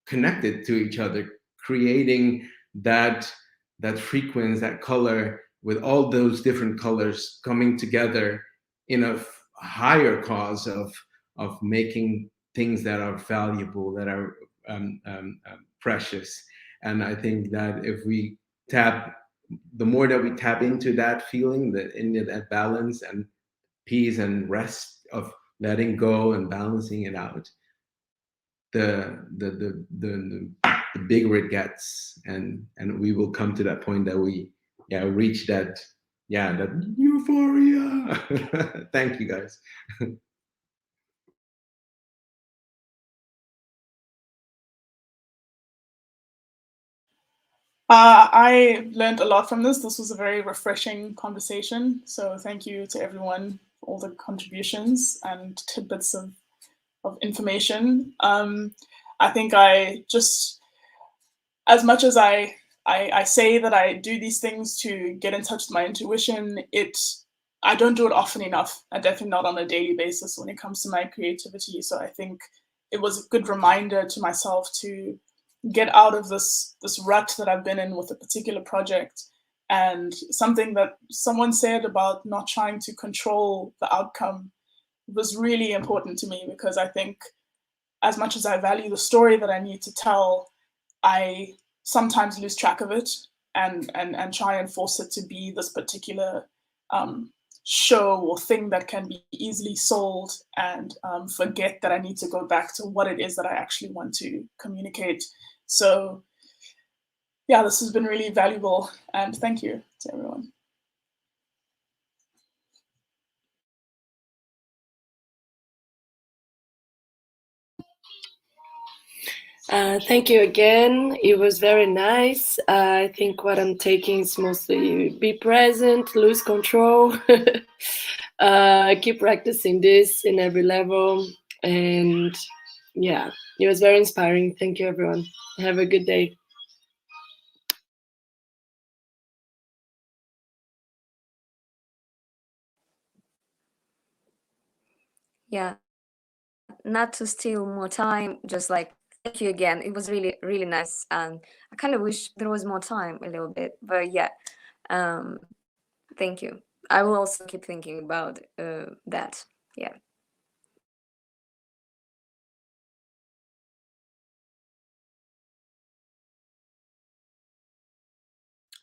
connected to each other, creating that frequency, that color, with all those different colors coming together in a higher cause of making things that are valuable, that are precious. And I think that if we the more that we tap into that feeling, that balance and peace and rest of letting go and balancing it out, the bigger it gets, and we will come to that point that we reach that euphoria. Thank you, guys. I learned a lot from this. This was a very refreshing conversation. So thank you to everyone for all the contributions and tidbits of information. I think I just, as much as I say that I do these things to get in touch with my intuition, I don't do it often enough, and definitely not on a daily basis when it comes to my creativity. So I think it was a good reminder to myself to get out of this rut that I've been in with a particular project. And something that someone said about not trying to control the outcome was really important to me, because I think as much as I value the story that I need to tell, I sometimes lose track of it and try and force it to be this particular show or thing that can be easily sold, and forget that I need to go back to what it is that I actually want to communicate. So yeah, this has been really valuable, and thank you to everyone. Thank you again. It was very nice. I think what I'm taking is mostly be present, lose control, keep practicing this in every level. And yeah, it was very inspiring. Thank you, everyone. Have a good day. Yeah, not to steal more time, just like thank you again. It was really, really nice. And I kind of wish there was more time a little bit, but yeah, thank you. I will also keep thinking about that. Yeah.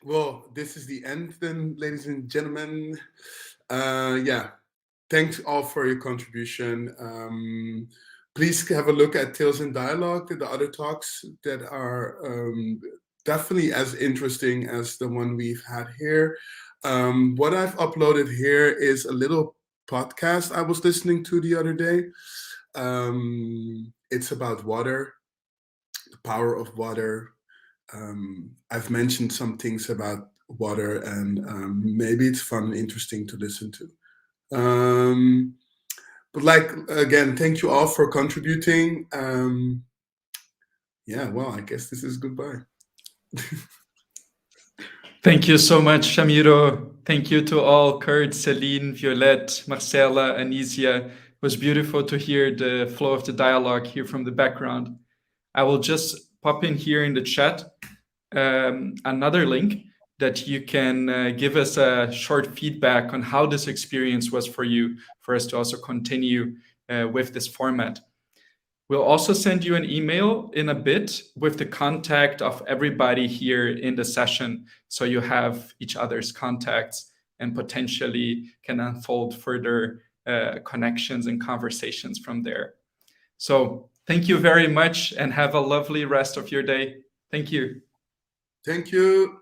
Well, this is the end then, ladies and gentlemen. Yeah, thanks all for your contribution. Please have a look at Tales in Dialogue, the other talks that are definitely as interesting as the one we've had here. What I've uploaded here is a little podcast I was listening to the other day. It's about water, the power of water. I've mentioned some things about water, and maybe it's fun and interesting to listen to. But again, thank you all for contributing. Yeah, well, I guess this is goodbye. Thank you so much, Shamiro. Thank you to all, Kurt, Celine, Violette, Marcela, Anisia. It was beautiful to hear the flow of the dialogue here from the background. I will just pop in here in the chat another link that you can give us a short feedback on how this experience was for you, for us to also continue with this format. We'll also send you an email in a bit with the contact of everybody here in the session, so you have each other's contacts and potentially can unfold further connections and conversations from there. So thank you very much and have a lovely rest of your day. Thank you. Thank you.